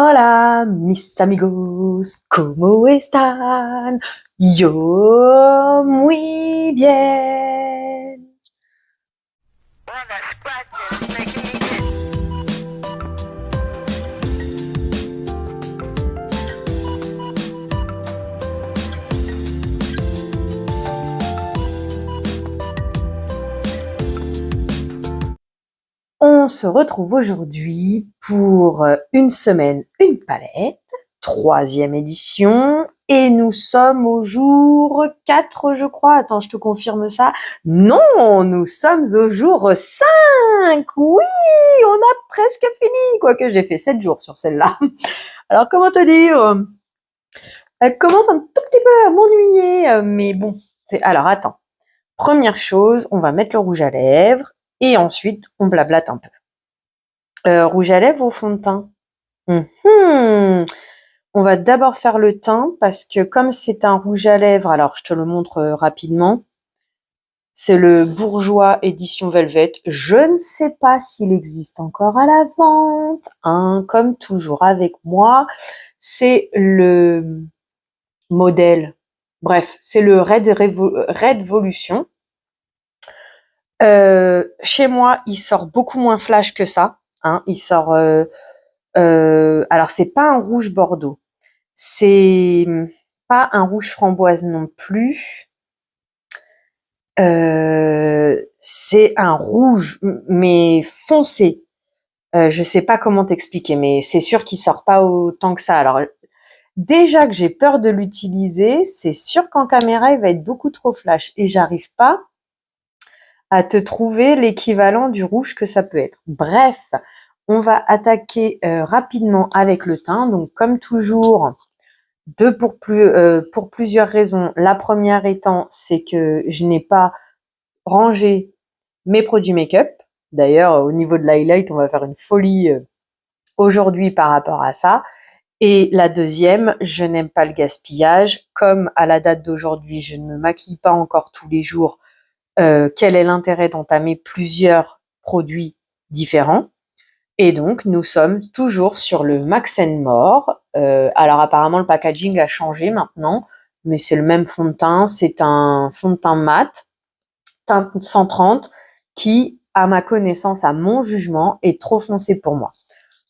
Hola, mis amigos, ¿cómo están? Yo muy bien. On se retrouve aujourd'hui pour une semaine, une palette, 3e édition, et nous sommes au jour 4, je crois. Attends, je te confirme ça. Non, nous sommes au jour 5. Oui, on a presque fini, quoique j'ai fait 7 jours sur celle-là. Alors, comment te dire? Elle commence un tout petit peu à m'ennuyer, mais bon. Alors, attends. Première chose, on va mettre le rouge à lèvres, et ensuite, on blablate un peu. Rouge à lèvres ou fond de teint? On va d'abord faire le teint parce que comme c'est un rouge à lèvres, alors je te le montre rapidement. C'est le Bourjois édition Velvet. Je ne sais pas s'il existe encore à la vente, hein, comme toujours avec moi. C'est le modèle, bref, c'est le Red Volution. Chez moi, il sort beaucoup moins flash que ça, hein. Il sort alors c'est pas un rouge bordeaux, c'est pas un rouge framboise non plus. C'est un rouge mais foncé. Je sais pas comment t'expliquer, mais c'est sûr qu'il sort pas autant que ça. Alors déjà que j'ai peur de l'utiliser, c'est sûr qu'en caméra il va être beaucoup trop flash et j'arrive pas à te trouver l'équivalent du rouge que ça peut être. Bref, on va attaquer rapidement avec le teint. Donc comme toujours, pour plusieurs raisons. La première étant, c'est que je n'ai pas rangé mes produits make-up. D'ailleurs, au niveau de l'highlight, on va faire une folie aujourd'hui par rapport à ça. Et la deuxième, je n'aime pas le gaspillage. Comme à la date d'aujourd'hui, je ne me maquille pas encore tous les jours, quel est l'intérêt d'entamer plusieurs produits différents? Et donc, nous sommes toujours sur le Max More. Alors apparemment, le packaging a changé maintenant, mais c'est le même fond de teint. C'est un fond de teint mat, teinte 130, qui, à ma connaissance, à mon jugement, est trop foncé pour moi.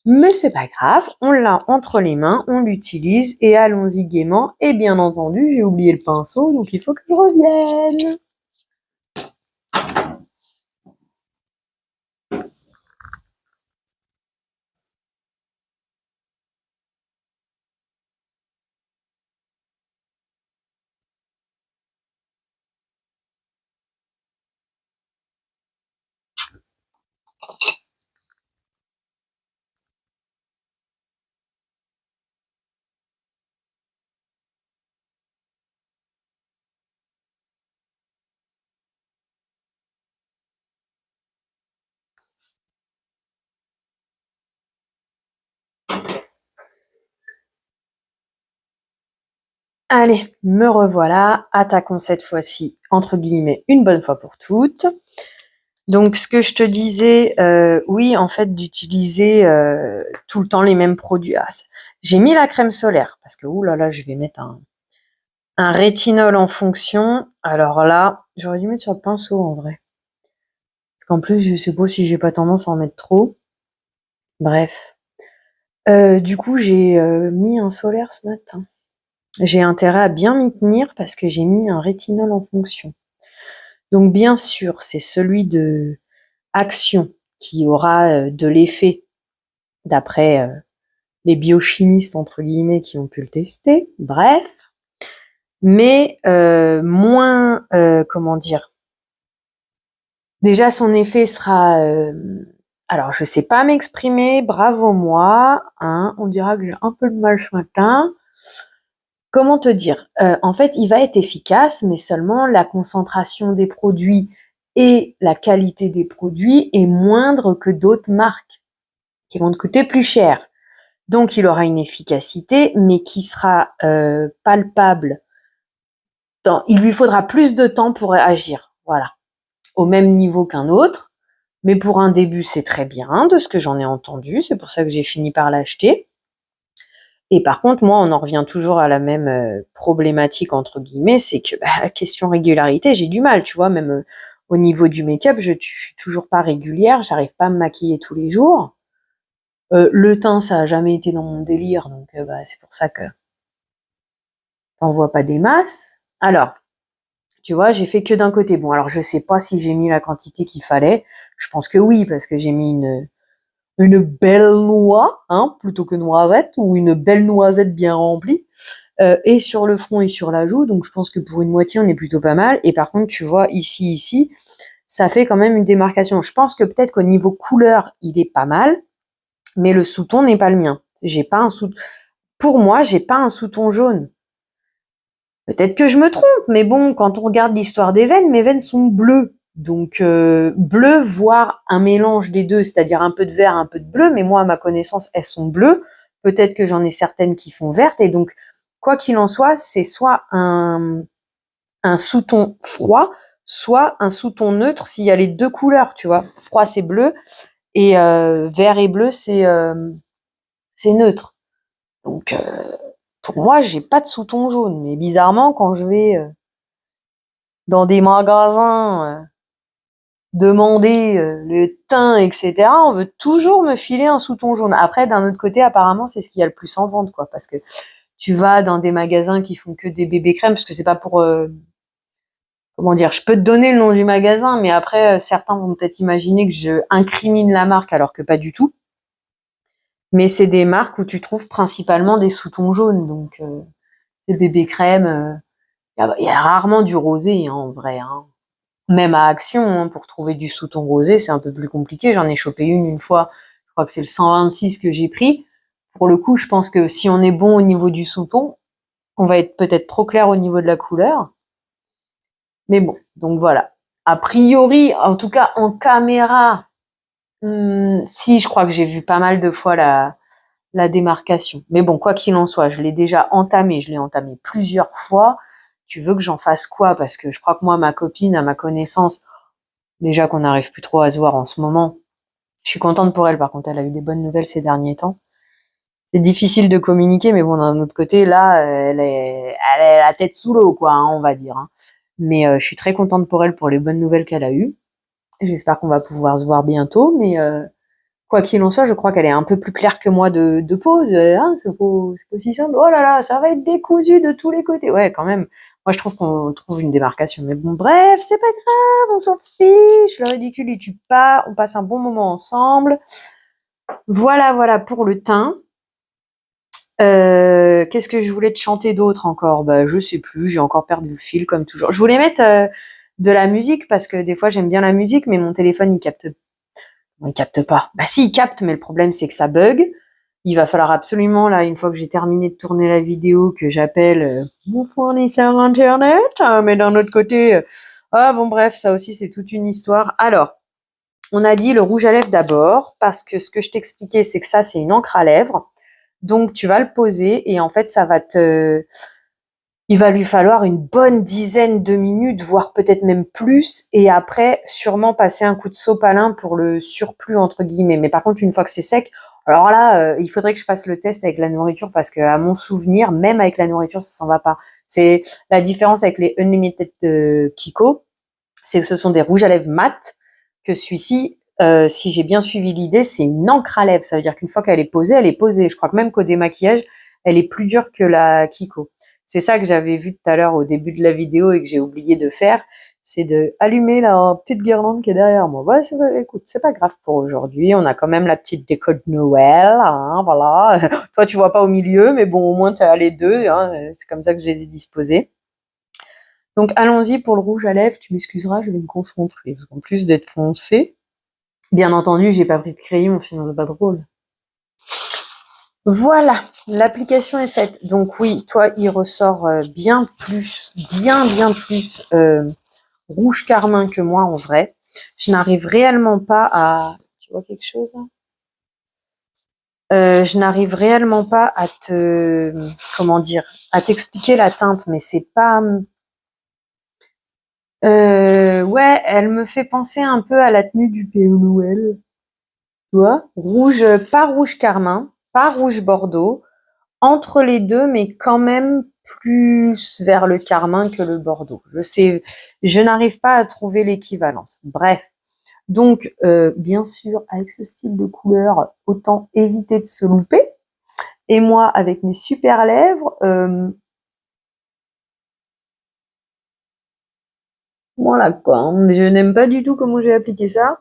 Mais c'est pas grave, on l'a entre les mains, on l'utilise et allons-y gaiement. Et bien entendu, j'ai oublié le pinceau, donc il faut que je revienne. Allez, me revoilà, attaquons cette fois-ci, entre guillemets, une bonne fois pour toutes. Donc, ce que je te disais, oui, en fait, d'utiliser tout le temps les mêmes produits. Ah, j'ai mis la crème solaire, parce que, oulala, je vais mettre un rétinol en fonction. Alors là, j'aurais dû mettre sur le pinceau, en vrai. Parce qu'en plus, je sais pas si j'ai pas tendance à en mettre trop. Bref. Du coup, j'ai mis un solaire ce matin. J'ai intérêt à bien m'y tenir parce que j'ai mis un rétinol en fonction. Donc bien sûr, c'est celui de Action qui aura de l'effet d'après les biochimistes entre guillemets qui ont pu le tester. Bref, mais moins comment dire. Déjà son effet sera alors je sais pas m'exprimer, bravo moi, hein, on dira que j'ai un peu de mal ce matin. Comment te dire? En fait, il va être efficace, mais seulement la concentration des produits et la qualité des produits est moindre que d'autres marques qui vont te coûter plus cher. Donc, il aura une efficacité, mais qui sera palpable. Il lui faudra plus de temps pour agir, voilà, au même niveau qu'un autre. Mais pour un début, c'est très bien, de ce que j'en ai entendu. C'est pour ça que j'ai fini par l'acheter. Et par contre, moi, on en revient toujours à la même problématique, entre guillemets, c'est que, question régularité, j'ai du mal, tu vois, même au niveau du make-up, je suis toujours pas régulière, j'arrive pas à me maquiller tous les jours. Le teint, ça a jamais été dans mon délire, donc c'est pour ça que t'en vois pas des masses. Alors, tu vois, j'ai fait que d'un côté. Bon, alors je sais pas si j'ai mis la quantité qu'il fallait. Je pense que oui, parce que j'ai mis une belle noix, hein, plutôt que noisette, ou une belle noisette bien remplie, et sur le front et sur la joue. Donc je pense que pour une moitié, on est plutôt pas mal. Et par contre, tu vois, ici, ça fait quand même une démarcation. Je pense que peut-être qu'au niveau couleur, il est pas mal, mais le sous-ton n'est pas le mien. J'ai pas un sous, pour moi, j'ai pas un sous-ton jaune. Peut-être que je me trompe, mais bon, quand on regarde l'histoire des veines, mes veines sont bleues. Donc bleu, voire un mélange des deux, c'est-à-dire un peu de vert, un peu de bleu, mais moi, à ma connaissance, elles sont bleues. Peut-être que j'en ai certaines qui font vertes, et donc, quoi qu'il en soit, c'est soit un sous-ton froid, soit un sous-ton neutre s'il y a les deux couleurs, tu vois. Froid, c'est bleu, et vert et bleu, c'est neutre. Donc, pour moi, j'ai pas de sous-ton jaune, mais bizarrement, quand je vais dans des magasins, demander le teint, etc., on veut toujours me filer un sous-ton jaune. Après, d'un autre côté, apparemment, c'est ce qu'il y a le plus en vente, quoi, parce que tu vas dans des magasins qui font que des bébés crèmes, parce que c'est pas pour, comment dire, je peux te donner le nom du magasin, mais après, certains vont peut-être imaginer que je incrimine la marque, alors que pas du tout. Mais c'est des marques où tu trouves principalement des sous-tons jaunes, donc des bébés crèmes. Il y a rarement du rosé, hein, en vrai, hein. Même à Action, hein, pour trouver du sous-ton rosé, c'est un peu plus compliqué. J'en ai chopé une fois. Je crois que c'est le 126 que j'ai pris. Pour le coup, je pense que si on est bon au niveau du sous-ton, on va être peut-être trop clair au niveau de la couleur. Mais bon, donc voilà. A priori, en tout cas en caméra, si, je crois que j'ai vu pas mal de fois la démarcation. Mais bon, quoi qu'il en soit, je l'ai déjà entamé. Je l'ai entamé plusieurs fois. Tu veux que j'en fasse quoi? Parce que je crois que moi, ma copine, à ma connaissance, déjà qu'on n'arrive plus trop à se voir en ce moment. Je suis contente pour elle, par contre, elle a eu des bonnes nouvelles ces derniers temps. C'est difficile de communiquer, mais bon, d'un autre côté, là, elle est la tête sous l'eau, quoi, hein, on va dire, hein. Mais je suis très contente pour elle pour les bonnes nouvelles qu'elle a eues. J'espère qu'on va pouvoir se voir bientôt, mais quoi qu'il en soit, je crois qu'elle est un peu plus claire que moi de peau. Hein, c'est pas si simple. Oh là là, ça va être décousu de tous les côtés. Ouais, quand même. Moi, je trouve qu'on trouve une démarcation. Mais bon, bref, c'est pas grave, on s'en fiche. Le ridicule, il tue pas. On passe un bon moment ensemble. Voilà, voilà pour le teint. Qu'est-ce que je voulais te chanter d'autre encore? Bah, je sais plus. J'ai encore perdu le fil comme toujours. Je voulais mettre de la musique parce que des fois j'aime bien la musique, mais mon téléphone il capte pas. Bah si, il capte, mais le problème c'est que ça bug. Il va falloir absolument, là, une fois que j'ai terminé de tourner la vidéo, que j'appelle mon fournisseur internet. Mais d'un autre côté, ah bon bref, ça aussi c'est toute une histoire. Alors, on a dit le rouge à lèvres d'abord, parce que ce que je t'expliquais, c'est que ça c'est une encre à lèvres. Donc tu vas le poser et en fait il va lui falloir une bonne dizaine de minutes, voire peut-être même plus, et après, sûrement passer un coup de sopalin pour le surplus, entre guillemets. Mais par contre, une fois que c'est sec, alors là, il faudrait que je fasse le test avec la nourriture, parce que à mon souvenir, même avec la nourriture, ça s'en va pas. C'est la différence avec les Unlimited de Kiko, c'est que ce sont des rouges à lèvres mat, que celui-ci, si j'ai bien suivi l'idée, c'est une encre à lèvres. Ça veut dire qu'une fois qu'elle est posée, elle est posée. Je crois que même qu'au démaquillage, elle est plus dure que la Kiko. C'est ça que j'avais vu tout à l'heure au début de la vidéo et que j'ai oublié de faire, c'est de allumer la petite guirlande qui est derrière moi. Ouais, écoute, c'est pas grave pour aujourd'hui. On a quand même la petite déco de Noël, hein, voilà. Toi, tu vois pas au milieu, mais bon, au moins tu as les deux, hein. C'est comme ça que je les ai disposés. Donc allons-y pour le rouge à lèvres. Tu m'excuseras, je vais me concentrer. Parce qu'en plus d'être foncé, bien entendu, j'ai pas pris de crayon, sinon c'est pas drôle. Voilà, l'application est faite. Donc oui, toi, il ressort bien plus rouge carmin que moi en vrai. Je n'arrive réellement pas à... Tu vois quelque chose là? Je n'arrive réellement pas à te... Comment dire? À t'expliquer la teinte, mais c'est pas... ouais, elle me fait penser un peu à la tenue du Père Noël. Tu vois? Rouge, pas rouge carmin, pas rouge bordeaux, entre les deux, mais quand même plus vers le carmin que le bordeaux. Je n'arrive pas à trouver l'équivalence. Bref. Donc, bien sûr, avec ce style de couleur, autant éviter de se louper. Et moi, avec mes super lèvres, voilà quoi. Hein. Je n'aime pas du tout comment j'ai appliqué ça.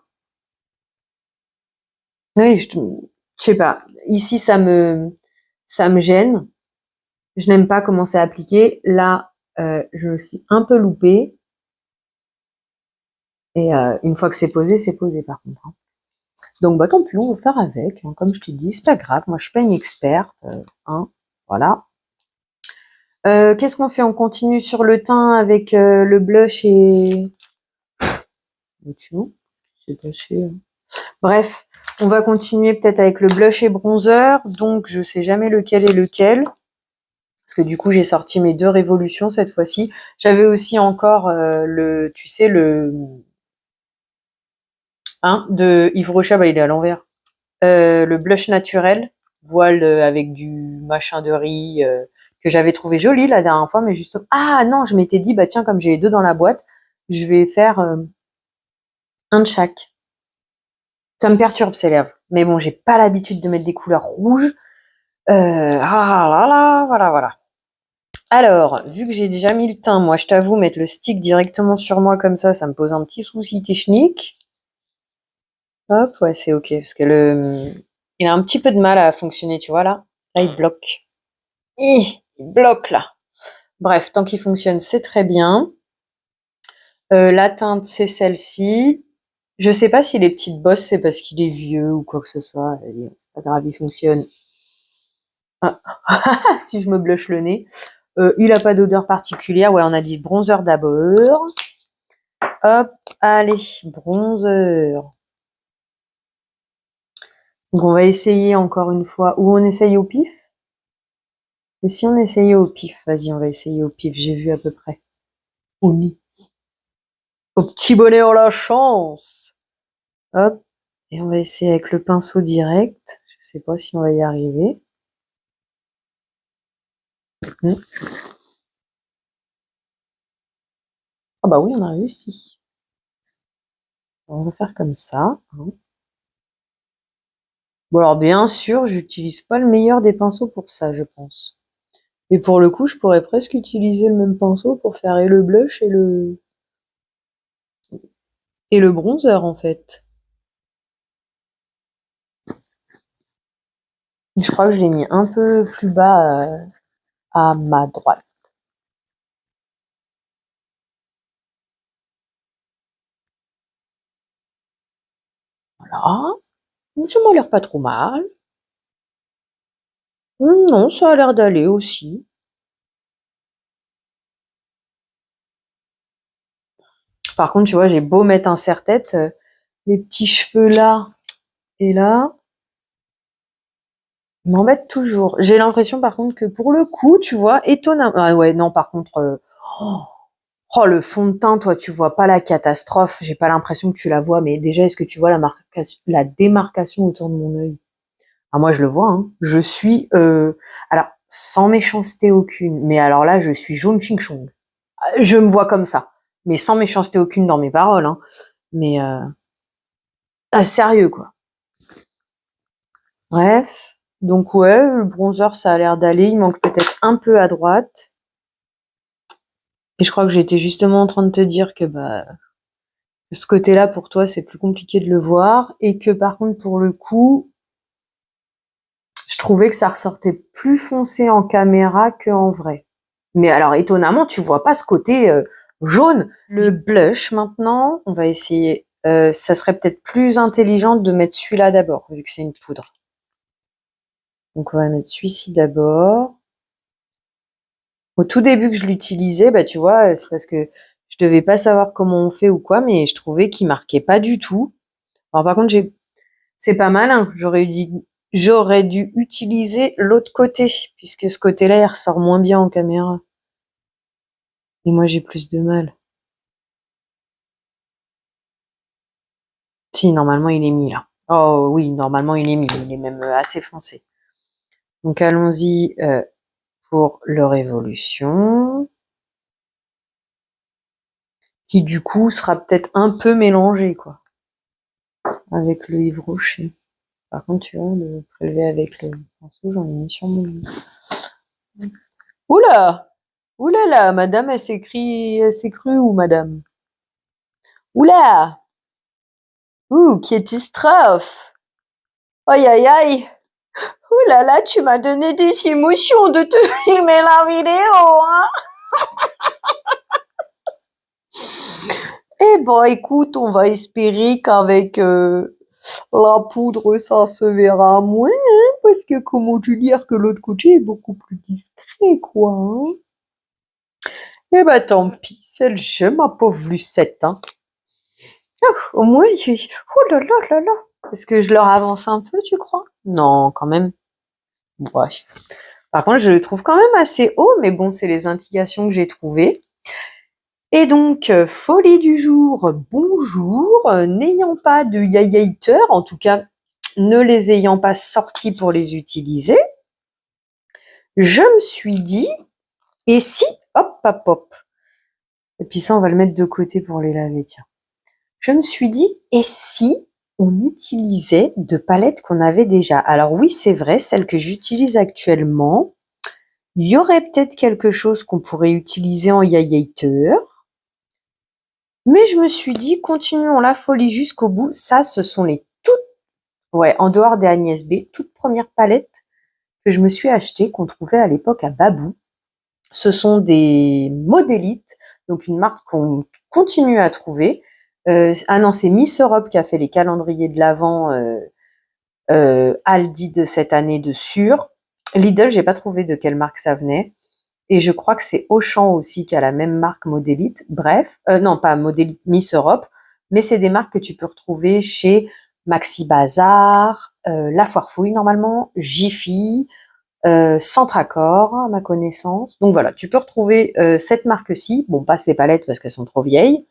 Oui, je sais pas. Ici, ça me gêne. Je n'aime pas comment c'est appliqué. Là, je me suis un peu loupée. Et une fois que c'est posé par contre. Hein. Donc, bah tant pis, on va faire avec. Hein. Comme je te dis, c'est pas grave. Moi, je suis pas une experte. Hein. Voilà. Qu'est-ce qu'on fait? On continue sur le teint avec le blush et... C'est passé. Bref, on va continuer peut-être avec le blush et bronzer. Donc, je sais jamais lequel est lequel. Parce que du coup, j'ai sorti mes 2 révolutions cette fois-ci. J'avais aussi encore tu sais, de Yves Rocher, bah, il est à l'envers. Le blush naturel, voile avec du machin de riz que j'avais trouvé joli la dernière fois, mais justement, ah non, je m'étais dit, bah tiens, comme j'ai les 2 dans la boîte, je vais faire un de chaque. Ça me perturbe ces lèvres. Mais bon, j'ai pas l'habitude de mettre des couleurs rouges. Ah là là, voilà, voilà. Alors, vu que j'ai déjà mis le teint, moi, je t'avoue, mettre le stick directement sur moi comme ça me pose un petit souci technique. Hop, ouais, c'est ok, parce que il a un petit peu de mal à fonctionner, tu vois, là. Là, il bloque. Il bloque, là. Bref, tant qu'il fonctionne, c'est très bien. La teinte, c'est celle-ci. Je sais pas si les petites bosses, c'est parce qu'il est vieux ou quoi que ce soit. C'est pas grave, il fonctionne. Ah. Si je me blush le nez. Il a pas d'odeur particulière. Ouais, on a dit bronzer d'abord. Hop, allez, bronzer. Donc on va essayer encore une fois. Ou on essaye au pif? Et si on essayait au pif? Vas-y, on va essayer au pif. J'ai vu à peu près. Au nid. Au petit bonnet en la chance. Hop. Et on va essayer avec le pinceau direct. Je sais pas si on va y arriver. Ah bah oui, on a réussi. On va faire comme ça. Hein. Bon alors bien sûr, j'utilise pas le meilleur des pinceaux pour ça, je pense. Et pour le coup, je pourrais presque utiliser le même pinceau pour faire et le blush et le bronzer en fait. Je crois que je l'ai mis un peu plus bas à ma droite. Voilà. Ça m'a l'air pas trop mal. Non, ça a l'air d'aller aussi. Par contre, tu vois, j'ai beau mettre un serre-tête, les petits cheveux là et là, ils m'embêtent toujours. J'ai l'impression par contre que pour le coup, tu vois, étonnamment. Ah ouais, non, par contre, oh, oh, le fond de teint, toi, tu vois pas la catastrophe. J'ai pas l'impression que tu la vois, mais déjà, est-ce que tu vois la démarcation autour de mon œil? Ah, moi, je le vois, hein. Je suis, alors, sans méchanceté aucune, mais alors là, je suis jaune ching chong. Je me vois comme ça, mais sans méchanceté aucune dans mes paroles, hein. Mais, ah, sérieux, quoi. Bref. Donc, ouais, le bronzer, ça a l'air d'aller. Il manque peut-être un peu à droite. Et je crois que j'étais justement en train de te dire que, bah, ce côté-là, pour toi, c'est plus compliqué de le voir. Et que, par contre, pour le coup, je trouvais que ça ressortait plus foncé en caméra qu'en vrai. Mais alors, étonnamment, tu vois pas ce côté jaune. Le blush, maintenant, on va essayer. Ça serait peut-être plus intelligent de mettre celui-là d'abord, vu que c'est une poudre. Donc, on va mettre celui-ci d'abord. Au tout début que je l'utilisais, bah, tu vois, c'est parce que je devais pas savoir comment on fait ou quoi, mais je trouvais qu'il marquait pas du tout. Alors, par contre, c'est pas malin. J'aurais dû utiliser l'autre côté, puisque ce côté-là, il ressort moins bien en caméra. Et moi, j'ai plus de mal. Si, normalement, il est mis là. Oh oui, normalement, il est mis. Il est même assez foncé. Donc allons-y pour le Révolution, qui du coup sera peut-être un peu mélangé, quoi, avec le Yves Rocher. Par contre, tu vois, le prélever avec le pinceau, j'en ai mis sur mon lit. Oula! Oula là, madame, elle s'est crue où, madame? Oula! Ouh, catastrophe! Aïe aïe aïe! Oula là, tu m'as donné des émotions de te filmer la vidéo, hein? Eh ben, écoute, on va espérer qu'avec la poudre, ça se verra moins, hein, parce que comment tu dire que l'autre côté est beaucoup plus discret, quoi, hein. Eh ben, tant pis, c'est le jeu, ma pauvre Lucette, hein. Au moins, oh là là là là. Est-ce que je leur avance un peu, tu crois? Non, quand même. Ouais. Par contre, je le trouve quand même assez haut, mais bon, c'est les indications que j'ai trouvées. Et donc, folie du jour, bonjour. N'ayant pas de yay-hater, en tout cas, ne les ayant pas sortis pour les utiliser, je me suis dit, et si, hop, hop, hop. Et puis ça, on va le mettre de côté pour les laver, tiens. Je me suis dit, et si on utilisait de palettes qu'on avait déjà? Alors oui, c'est vrai, celles que j'utilise actuellement, il y aurait peut-être quelque chose qu'on pourrait utiliser en yay-hater. Mais je me suis dit, continuons la folie jusqu'au bout. Ça, ce sont les toutes, ouais, en dehors des Agnès B, toutes premières palettes que je me suis achetées, qu'on trouvait à l'époque à Babou. Ce sont des modélites, donc une marque qu'on continue à trouver. Ah non, c'est Miss Europe qui a fait les calendriers de l'Avent Aldi de cette année de sûr. Lidl, j'ai pas trouvé de quelle marque ça venait. Et je crois que c'est Auchan aussi qui a la même marque Modélite. Bref, non pas Modélite, Miss Europe, mais c'est des marques que tu peux retrouver chez Maxi Bazar, La Foire Fouille normalement, Jiffy, Centracor à ma connaissance. Donc voilà, tu peux retrouver cette marque-ci. Bon, pas ces palettes parce qu'elles sont trop vieilles,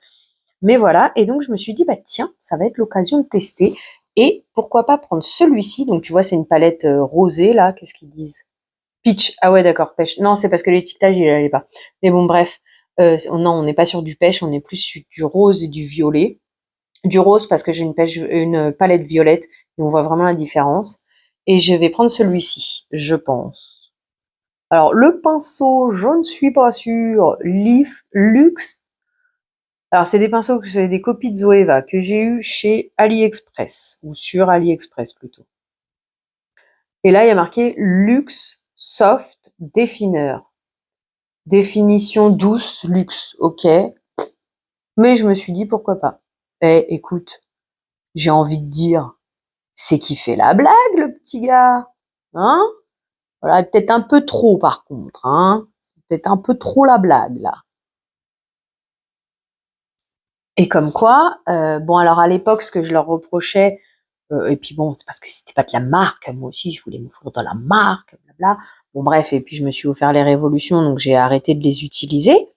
mais voilà. Et donc je me suis dit bah tiens, ça va être l'occasion de tester. Et pourquoi pas prendre celui-ci. Donc tu vois, c'est une palette rosée là. Qu'est-ce qu'ils disent? Peach. Ah ouais, d'accord, pêche. Non, c'est parce que l'étiquetage, il allait pas. Mais bon, bref. Non, on n'est pas sur du pêche, on est plus sur du rose et du violet. Du rose parce que j'ai une palette violette et on voit vraiment la différence. Et je vais prendre celui-ci, je pense. Alors, le pinceau, je ne suis pas sûre. Leaf Luxe. Alors, c'est des pinceaux, c'est des copies de Zoeva que j'ai eu chez AliExpress, ou sur AliExpress plutôt. Et là, il y a marqué Luxe Soft Definer. Définition douce, luxe, ok. Mais je me suis dit pourquoi pas. Eh, écoute, j'ai envie de dire, c'est qui fait la blague, le petit gars, hein? Voilà, peut-être un peu trop par contre, hein? Peut-être un peu trop la blague là. Et comme quoi, bon alors à l'époque, ce que je leur reprochais, et puis bon, c'est parce que c'était pas de la marque, moi aussi je voulais me foutre dans la marque, blabla. Bon bref, et puis je me suis offert les révolutions, donc j'ai arrêté de les utiliser.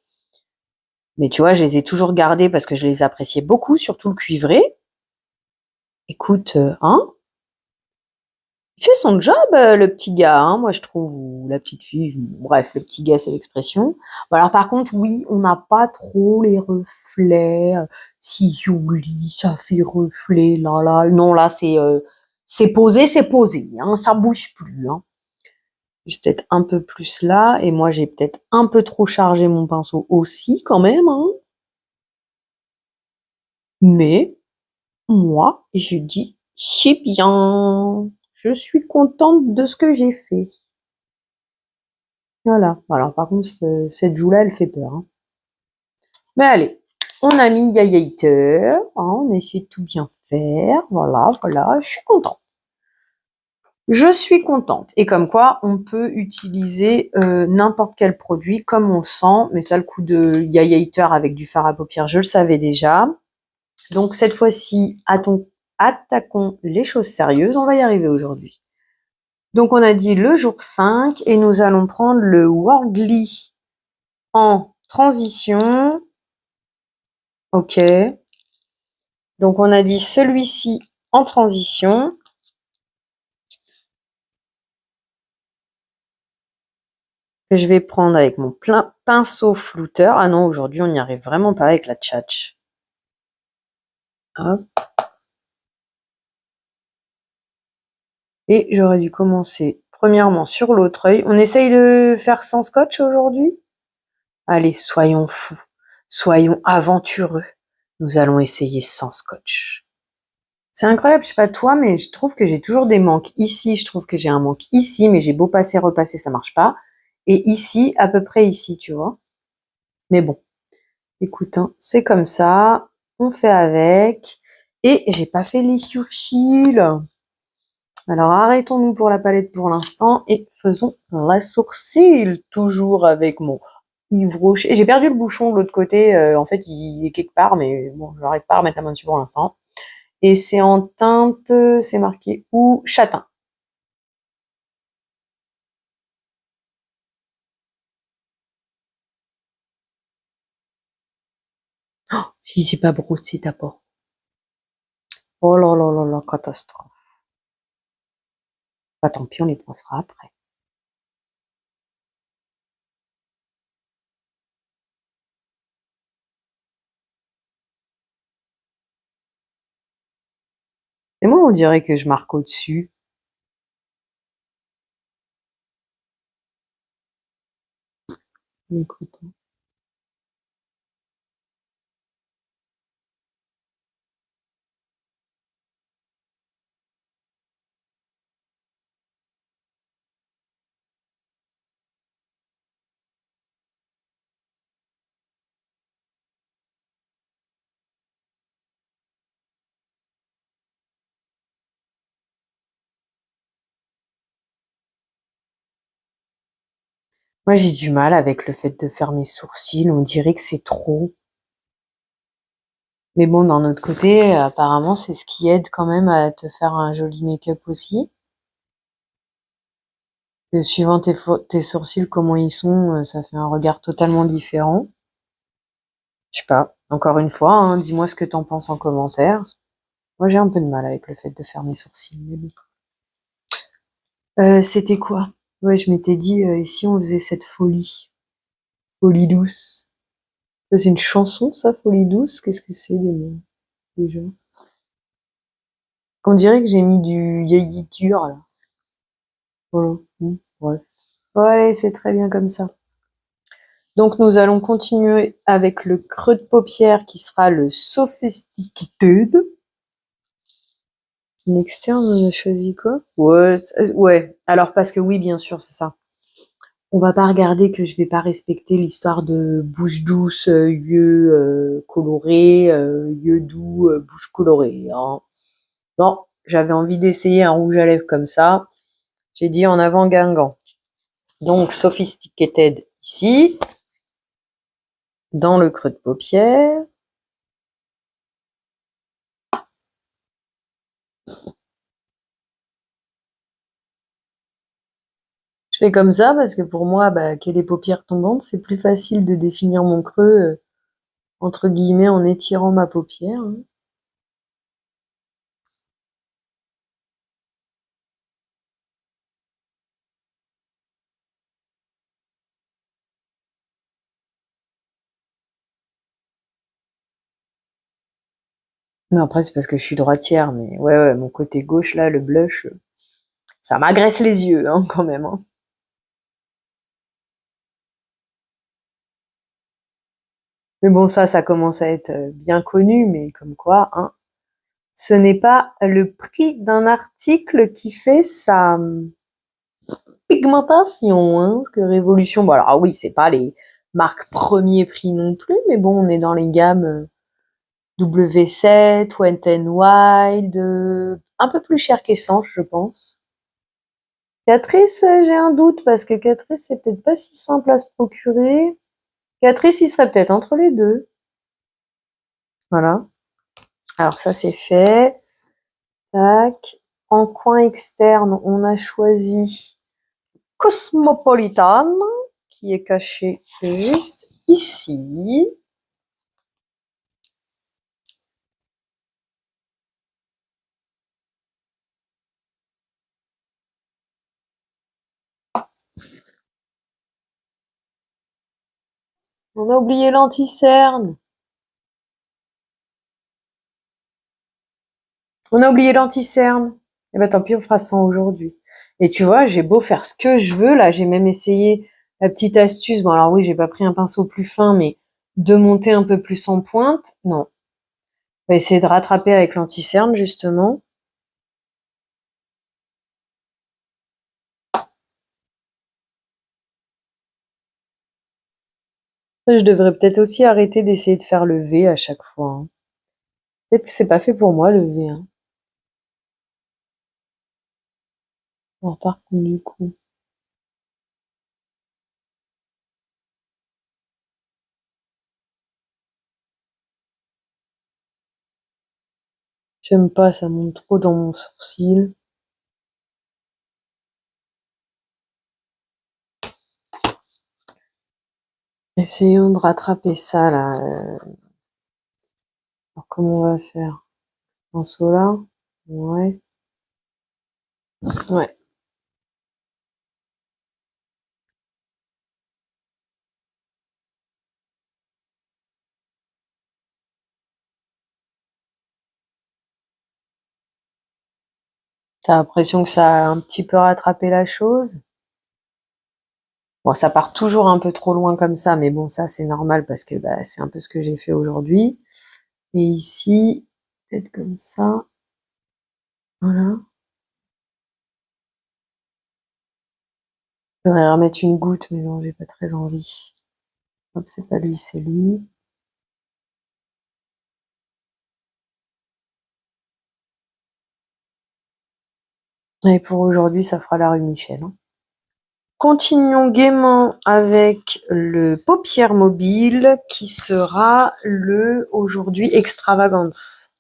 Mais tu vois, je les ai toujours gardés parce que je les appréciais beaucoup, surtout le cuivré. Écoute, hein, il fait son job, le petit gars, hein, moi je trouve, ou la petite fille, bref, le petit gars, c'est l'expression. Bon, alors par contre, oui, on n'a pas trop les reflets, si joli, ça fait reflet, là, là. Non, là, c'est posé, hein, ça bouge plus, hein. Juste peut-être un peu plus là, et moi j'ai peut-être un peu trop chargé mon pinceau aussi, quand même, hein. Mais moi, je dis, c'est bien. Je suis contente de ce que j'ai fait. Voilà. Alors, par contre, cette joue-là, elle fait peur, hein. Mais allez, on a mis Yayater, hein, on a essayé de tout bien faire. Voilà, voilà, je suis contente. Je suis contente. Et comme quoi, on peut utiliser n'importe quel produit comme on le sent. Mais ça, le coup de Yayater avec du fard à paupières, je le savais déjà. Donc, cette fois-ci, attaquons les choses sérieuses. On va y arriver aujourd'hui. Donc, on a dit le jour 5 et nous allons prendre le Worldly en transition. Ok. Donc, on a dit celui-ci en transition. que je vais prendre avec mon pinceau flouteur. Ah non, aujourd'hui, on n'y arrive vraiment pas avec la tchatch. Hop. Et j'aurais dû commencer premièrement sur l'autre œil. On essaye de faire sans scotch aujourd'hui? Allez, soyons fous, soyons aventureux. Nous allons essayer sans scotch. C'est incroyable, je sais pas toi, mais je trouve que j'ai toujours des manques. Ici, je trouve que j'ai un manque ici, mais j'ai beau passer, repasser, ça marche pas. Et ici, à peu près ici, tu vois. Mais bon, écoute, hein, c'est comme ça. On fait avec. Et j'ai pas fait les sourcils. Alors arrêtons-nous pour la palette pour l'instant et faisons la sourcil, toujours avec mon Yves Rocher. J'ai perdu le bouchon de l'autre côté, en fait il est quelque part, mais bon, je n'arrive pas à remettre la main dessus pour l'instant. Et c'est en teinte, c'est marqué où? Châtain. Si c'est pas brossé d'abord. Oh là là là là, catastrophe. Bah tant pis, on les brossera après. Et moi on dirait que je marque au-dessus. Écoute. Moi j'ai du mal avec le fait de faire mes sourcils, on dirait que c'est trop. Mais bon, d'un autre côté, apparemment, c'est ce qui aide quand même à te faire un joli make-up aussi. Que suivant tes sourcils, comment ils sont, ça fait un regard totalement différent. Je sais pas. Encore une fois, hein, dis-moi ce que t'en penses en commentaire. Moi, j'ai un peu de mal avec le fait de faire mes sourcils, mais bon. C'était quoi? Ouais, je m'étais dit, et si on faisait cette folie? Folie douce. C'est une chanson, ça, Folie douce? Qu'est-ce que c'est déjà? On dirait que j'ai mis du Yayi dur, là. Voilà. Bref. Ouais, c'est très bien comme ça. Donc nous allons continuer avec le creux de paupière qui sera le Sophisticated. Une externe, on a choisi quoi? Ouais, ouais. Alors parce que oui, bien sûr, c'est ça. On va pas regarder que je vais pas respecter l'histoire de bouche douce, yeux colorés, yeux doux, bouche colorée. Hein. Non, j'avais envie d'essayer un rouge à lèvres comme ça. J'ai dit en avant Guingamp. Donc Sophisticated ici, dans le creux de paupière. Je fais comme ça parce que pour moi, bah, qu'il y ait les paupières tombantes, c'est plus facile de définir mon creux, entre guillemets, en étirant ma paupière. Hein. Mais après, c'est parce que je suis droitière, mais ouais, ouais, mon côté gauche, là, le blush, ça m'agresse les yeux, hein, quand même. Hein. Mais bon, ça commence à être bien connu, mais comme quoi, hein, ce n'est pas le prix d'un article qui fait sa pigmentation, hein, parce que Révolution, bon alors oui, c'est pas les marques premier prix non plus, mais bon, on est dans les gammes W7, Wet n Wild, un peu plus cher qu'Essence, je pense. Catrice, j'ai un doute parce que Catrice, c'est peut-être pas si simple à se procurer. Catrice, il serait peut-être entre les deux. Voilà. Alors ça, c'est fait. Tac. En coin externe, on a choisi Cosmopolitan, qui est caché juste ici. On a oublié l'anti-cerne. On a oublié l'anti-cerne. Eh ben tant pis, on fera ça aujourd'hui. Et tu vois, j'ai beau faire ce que je veux, là, j'ai même essayé la petite astuce. Bon, alors oui, j'ai pas pris un pinceau plus fin, mais de monter un peu plus en pointe. Non. On va essayer de rattraper avec l'anti-cerne, justement. Je devrais peut-être aussi arrêter d'essayer de faire le V à chaque fois, hein. Peut-être que c'est pas fait pour moi, le V, hein. Alors, par contre, du coup. J'aime pas, ça monte trop dans mon sourcil. Essayons de rattraper ça, là. Alors, comment on va faire? Ce pinceau-là? Ouais. Ouais. T'as l'impression que ça a un petit peu rattrapé la chose? Bon, ça part toujours un peu trop loin comme ça, mais bon, ça, c'est normal parce que bah, c'est un peu ce que j'ai fait aujourd'hui. Et ici, peut-être comme ça. Voilà. Je voudrais remettre une goutte, mais non, j'ai pas très envie. Hop, c'est pas lui, c'est lui. Et pour aujourd'hui, ça fera la rue Michel, hein. Continuons gaiement avec le paupière mobile qui sera le aujourd'hui extravagance.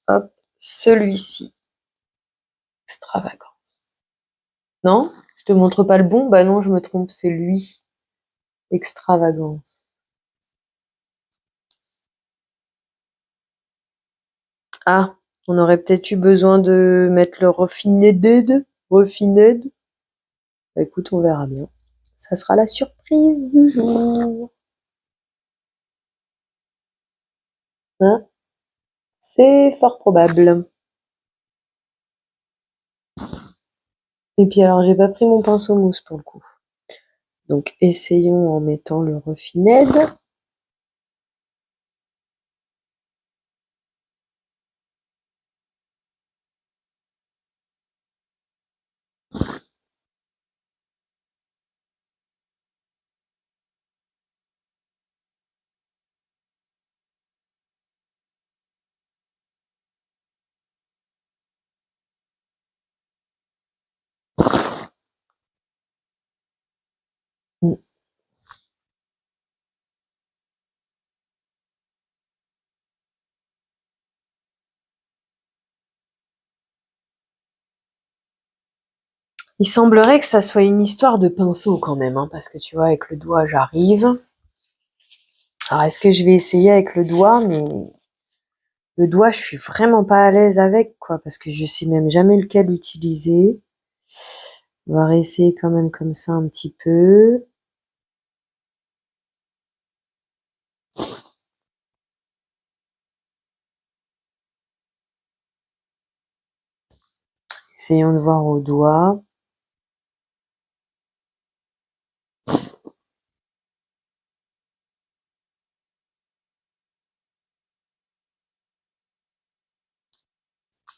Hop, celui-ci. Extravagance. Non? Je te montre pas le bon? Bah non, je me trompe, c'est lui. Extravagance. Ah, on aurait peut-être eu besoin de mettre le Refined. Refined. Bah écoute, on verra bien. Ça sera la surprise du jour. Hein? C'est fort probable. Et puis alors, j'ai pas pris mon pinceau mousse pour le coup. Donc essayons en mettant le Refined. Il semblerait que ça soit une histoire de pinceau quand même, hein, parce que tu vois, avec le doigt, j'arrive. Alors, est-ce que je vais essayer avec le doigt? Mais le doigt, je suis vraiment pas à l'aise avec, quoi, parce que je sais même jamais lequel utiliser. On va réessayer quand même comme ça un petit peu. Essayons de voir au doigt.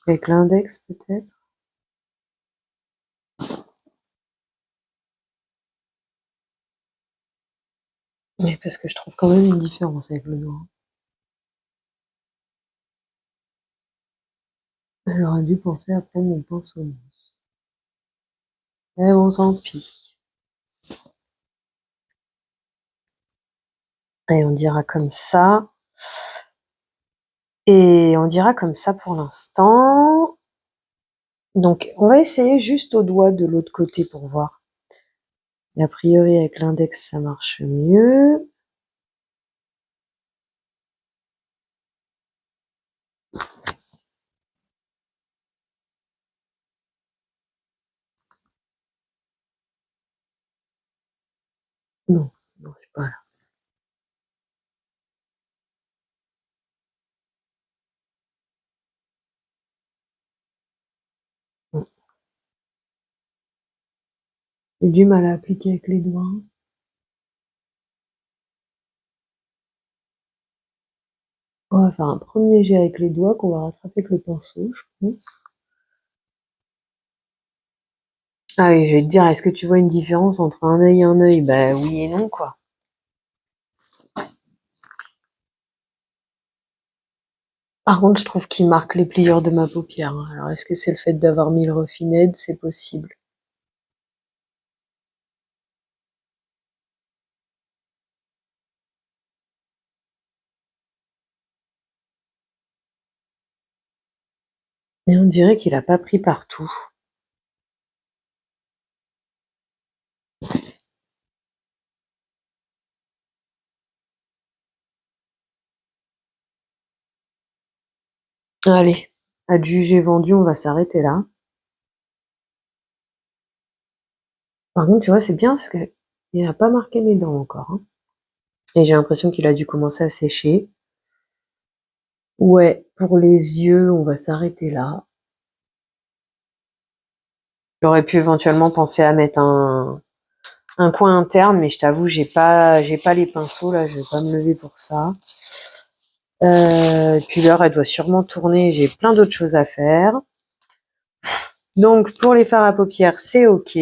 Avec l'index, peut-être. Mais parce que je trouve quand même une différence avec le doigt. J'aurais dû penser à prendre mon pinceau mousse. Mais bon, tant pis. Et on dira comme ça. Et on dira comme ça pour l'instant. Donc, on va essayer juste au doigt de l'autre côté pour voir. Et a priori, avec l'index, ça marche mieux. Voilà. Bon. J'ai du mal à appliquer avec les doigts. On va faire un premier jet avec les doigts qu'on va rattraper avec le pinceau, je pense. Ah oui, je vais te dire, est-ce que tu vois une différence entre un œil et un œil? Bah oui et non, quoi. Par contre, je trouve qu'il marque les pliures de ma paupière, hein. Alors, est-ce que c'est le fait d'avoir mis le Refined? C'est possible. Et on dirait qu'il a pas pris partout. Allez, adjugé vendu, on va s'arrêter là. Par contre, tu vois, c'est bien parce qu'il n'a pas marqué mes dents encore, hein. Et j'ai l'impression qu'il a dû commencer à sécher. Ouais, pour les yeux, on va s'arrêter là. J'aurais pu éventuellement penser à mettre un coin interne, mais je t'avoue, j'ai pas les pinceaux là, je vais pas me lever pour ça. Puis l'heure, elle doit sûrement tourner. J'ai plein d'autres choses à faire. Donc pour les fards à paupières, c'est ok.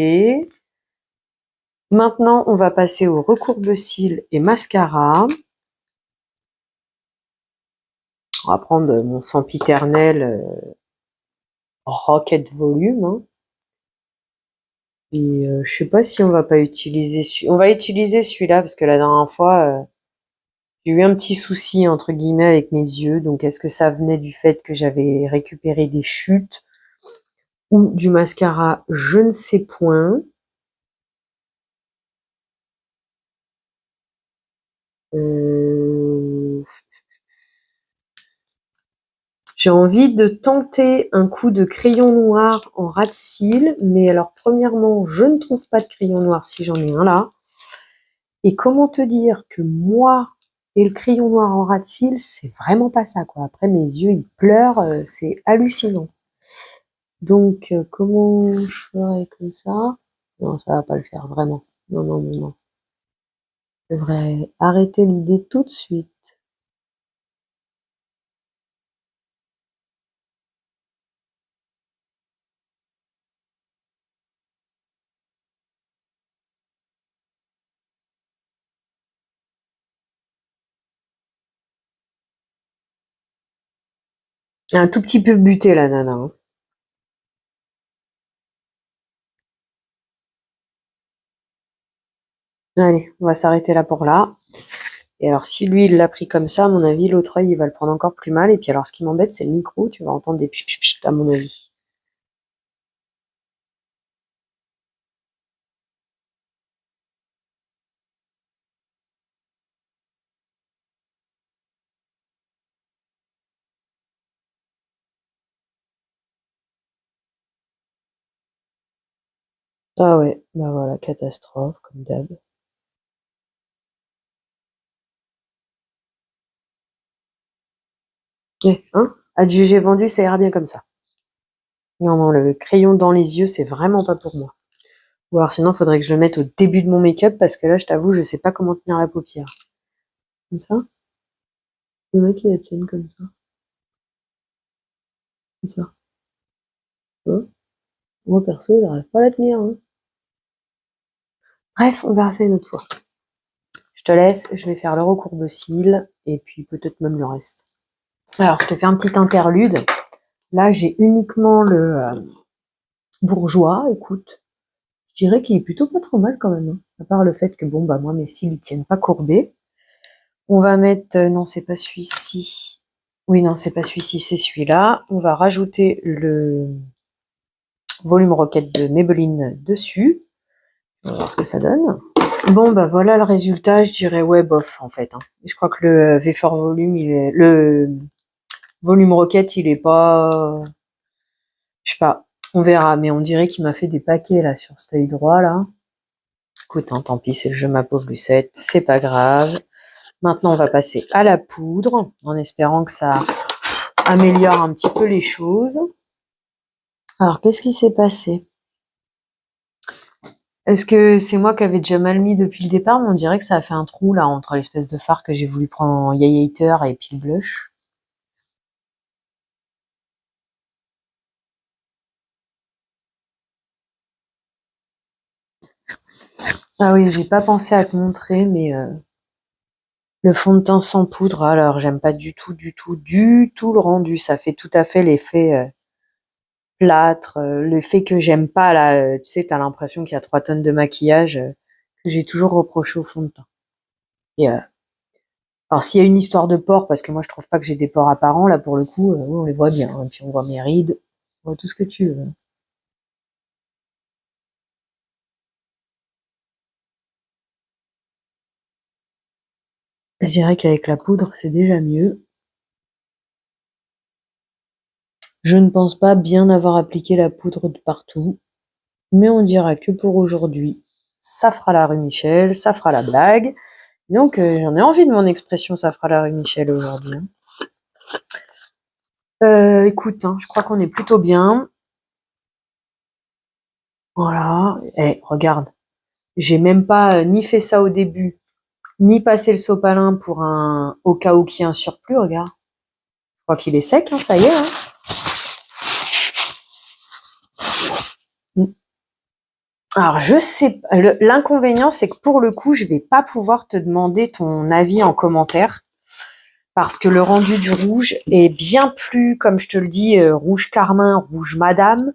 Maintenant, on va passer au recourbe-cils et mascara. On va prendre mon sempiternel Rocket Volume, hein. Et je sais pas si on va pas utiliser on va utiliser celui-là parce que la dernière fois, j'ai eu un petit souci entre guillemets avec mes yeux. Donc est-ce que ça venait du fait que j'avais récupéré des chutes ou du mascara? Je ne sais point. J'ai envie de tenter un coup de crayon noir en ras de cils, mais alors premièrement, je ne trouve pas de crayon noir si j'en ai un là. Et comment te dire que moi et le crayon noir en ras de cils, c'est vraiment pas ça, quoi. Après, mes yeux, ils pleurent, c'est hallucinant. Donc, comment je ferais comme ça? Non, ça va pas le faire, vraiment. Non, non, non, non. Je devrais arrêter l'idée tout de suite. Un tout petit peu buté, la nana, hein. Allez, on va s'arrêter là pour là. Et alors, si lui, il l'a pris comme ça, à mon avis, l'autre œil, il va le prendre encore plus mal. Et puis alors, ce qui m'embête, c'est le micro. Tu vas entendre des pchit pchit pchit, à mon avis. Ah ouais, bah voilà, catastrophe, comme d'hab. Hein? Adjugé vendu, ça ira bien comme ça. Non, non, le crayon dans les yeux, c'est vraiment pas pour moi. Ou alors sinon, faudrait que je le mette au début de mon make-up parce que là, je t'avoue, je sais pas comment tenir la paupière. Comme ça? Il y en a qui la tiennent comme ça. Comme ça. Hein? Moi, perso, j'arrive pas à la tenir, hein. Bref, on verra ça une autre fois. Je te laisse, je vais faire le recourbe-cils et puis peut-être même le reste. Alors, je te fais un petit interlude. Là, j'ai uniquement le bourgeois. Écoute, je dirais qu'il est plutôt pas trop mal quand même, hein. À part le fait que, bon, bah moi, mes cils, ils tiennent pas courbés. On va mettre... non, c'est pas celui-ci. Oui, non, c'est pas celui-ci, c'est celui-là. On va rajouter le volume Rocket de Maybelline dessus. On va voir ce que ça donne. Bon, bah voilà le résultat. Je dirais ouais, bof, en fait, hein. Je crois que le V4 volume, le volume Rocket, il est pas... Je sais pas, on verra. Mais on dirait qu'il m'a fait des paquets, là, sur cet œil droit, là. Écoute, hein, tant pis, c'est le jeu, ma pauvre Lucette, c'est pas grave. Maintenant, on va passer à la poudre, en espérant que ça améliore un petit peu les choses. Alors, qu'est-ce qui s'est passé? Est-ce que c'est moi qui avais déjà mal mis depuis le départ, mais on dirait que ça a fait un trou là entre l'espèce de fard que j'ai voulu prendre en highlighter et puis le blush. Ah oui, j'ai pas pensé à te montrer, mais le fond de teint sans poudre, alors j'aime pas du tout, du tout, du tout le rendu. Ça fait tout à fait l'effet plâtre, l'effet que j'aime pas là. Tu sais, t'as l'impression qu'il y a 3 tonnes de maquillage que j'ai toujours reproché au fond de teint. Et alors s'il y a une histoire de pores, parce que moi je trouve pas que j'ai des pores apparents, là pour le coup, oui, on les voit bien. Hein. Et puis on voit mes rides, on voit tout ce que tu veux. Je dirais qu'avec la poudre, c'est déjà mieux. Je ne pense pas bien avoir appliqué la poudre de partout, mais on dira que pour aujourd'hui, ça fera la rue Michel, ça fera la blague. Donc j'en ai envie de mon expression, ça fera la rue Michel aujourd'hui. Hein. Écoute, hein, je crois qu'on est plutôt bien. Voilà. Eh, regarde, j'ai même pas ni fait ça au début, ni passé le sopalin pour un au cas où qu'il y ait un surplus. Regarde, je crois qu'il est sec, hein, ça y est. Hein. Alors je sais, l'inconvénient c'est que pour le coup, je vais pas pouvoir te demander ton avis en commentaire parce que le rendu du rouge est bien plus, comme je te le dis, rouge carmin, rouge madame,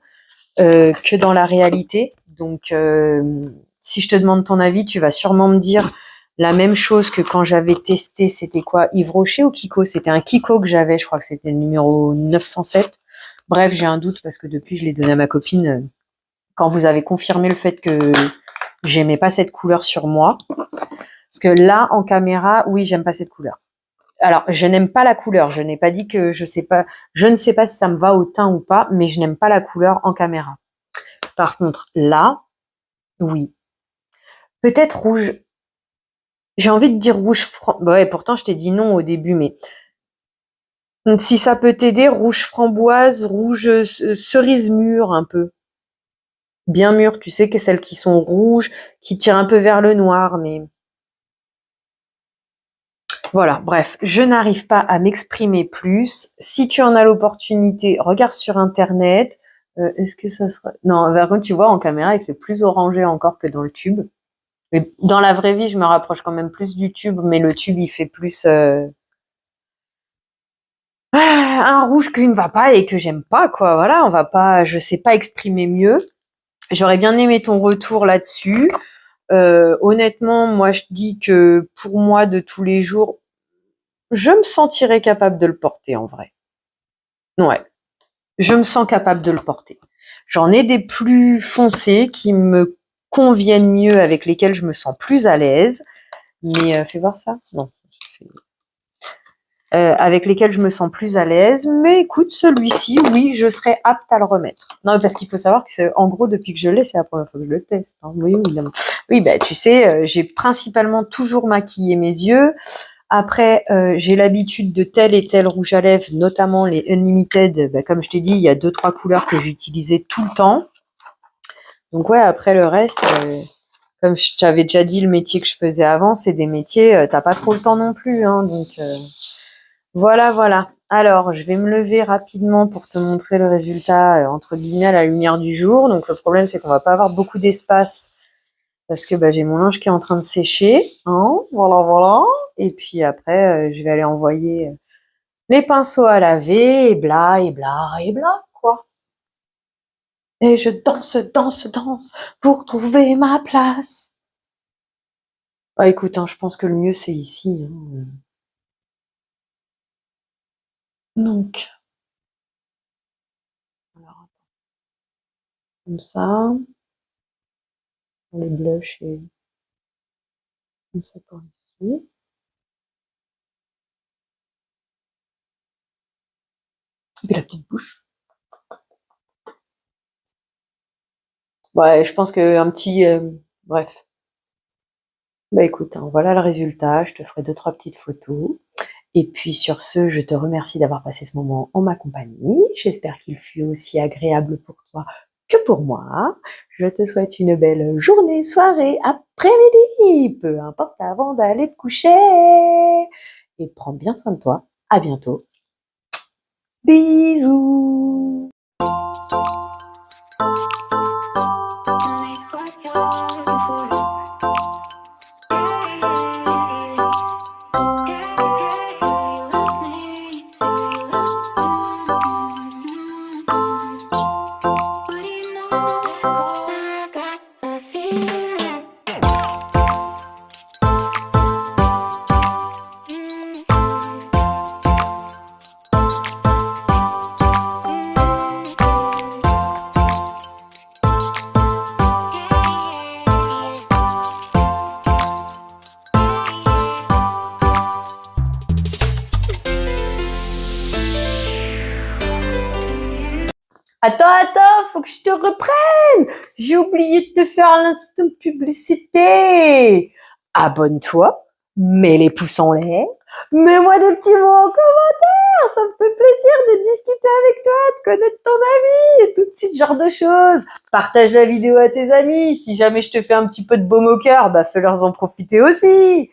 que dans la réalité. Donc, si je te demande ton avis, tu vas sûrement me dire la même chose que quand j'avais testé, c'était quoi, Yves Rocher ou Kiko? C'était un Kiko que j'avais, je crois que c'était le numéro 907. Bref, j'ai un doute parce que depuis, je l'ai donné à ma copine quand vous avez confirmé le fait que j'aimais pas cette couleur sur moi. Parce que là, en caméra, oui, j'aime pas cette couleur. Alors, je n'aime pas la couleur. Je n'ai pas dit que je ne sais pas si ça me va au teint ou pas, mais je n'aime pas la couleur en caméra. Par contre, là, oui. Peut-être rouge. J'ai envie de dire rouge ouais, pourtant, je t'ai dit non au début, mais si ça peut t'aider, rouge framboise, rouge cerise mûre, un peu. Bien mûre, tu sais, que celles qui sont rouges, qui tirent un peu vers le noir, mais voilà, bref, je n'arrive pas à m'exprimer plus. Si tu en as l'opportunité, regarde sur internet. Est-ce que ça sera... Non, par contre, tu vois, en caméra, il fait plus orangé encore que dans le tube. Mais dans la vraie vie, je me rapproche quand même plus du tube, mais le tube, il fait plus un rouge qui ne va pas et que j'aime pas, quoi. Voilà, on va pas, je sais pas exprimer mieux. J'aurais bien aimé ton retour là-dessus. Honnêtement, moi, je dis que pour moi, de tous les jours, je me sentirais capable de le porter en vrai. Ouais, je me sens capable de le porter. J'en ai des plus foncés qui me conviennent mieux, avec lesquels je me sens plus à l'aise. Mais fais voir ça. Non. Avec lesquels je me sens plus à l'aise. Mais écoute, celui-ci, oui, je serais apte à le remettre. Non, parce qu'il faut savoir que c'est, en gros, depuis que je l'ai, c'est la première fois que je le teste. Hein. Oui, oui, oui, bah, tu sais, j'ai principalement toujours maquillé mes yeux. Après, j'ai l'habitude de tel et tel rouge à lèvres, notamment les Unlimited. Bah, comme je t'ai dit, il y a 2-3 couleurs que j'utilisais tout le temps. Donc ouais, après le reste, comme je t'avais déjà dit, le métier que je faisais avant, c'est des métiers, t'as pas trop le temps non plus. Hein, donc voilà, voilà. Alors, je vais me lever rapidement pour te montrer le résultat, entre guillemets, à la lumière du jour. Donc le problème, c'est qu'on va pas avoir beaucoup d'espace parce que bah, j'ai mon linge qui est en train de sécher. Hein, voilà, voilà. Et puis après, je vais aller envoyer les pinceaux à laver, et bla, et bla, et bla, quoi. Et je danse, danse, danse pour trouver ma place. Ah, écoute, hein, je pense que le mieux, c'est ici. Hein. Donc, alors, comme ça, pour les blushs et comme ça par ici. Et puis la petite bouche. Ouais, je pense qu'un petit... bref. Bah écoute, hein, voilà le résultat. Je te ferai 2-3 petites photos. Et puis sur ce, je te remercie d'avoir passé ce moment en ma compagnie. J'espère qu'il fut aussi agréable pour toi que pour moi. Je te souhaite une belle journée, soirée, après-midi, peu importe avant d'aller te coucher. Et prends bien soin de toi. À bientôt. Bisous. Attends, faut que je te reprenne. J'ai oublié de te faire l'instant publicité. Abonne-toi, mets les pouces en l'air, mets-moi des petits mots en commentaire. Ça me fait plaisir de discuter avec toi, de connaître ton ami et tout ce genre de choses. Partage la vidéo à tes amis. Si jamais je te fais un petit peu de baume au cœur, bah fais-leur en profiter aussi.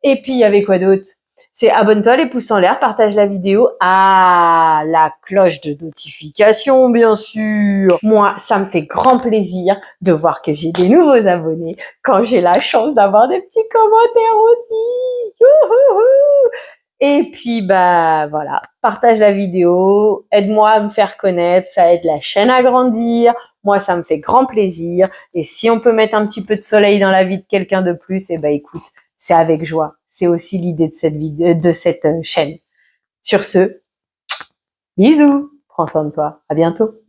Et puis, il y avait quoi d'autre? C'est abonne-toi, les pouces en l'air, partage la vidéo. Ah, la cloche de notification, bien sûr. Moi, ça me fait grand plaisir de voir que j'ai des nouveaux abonnés quand j'ai la chance d'avoir des petits commentaires aussi. Youhouhou. Et puis, bah voilà, partage la vidéo, aide-moi à me faire connaître, ça aide la chaîne à grandir. Moi, ça me fait grand plaisir. Et si on peut mettre un petit peu de soleil dans la vie de quelqu'un de plus, eh ben écoute, c'est avec joie. C'est aussi l'idée de cette vidéo, de cette chaîne. Sur ce, bisous, prends soin de toi, à bientôt.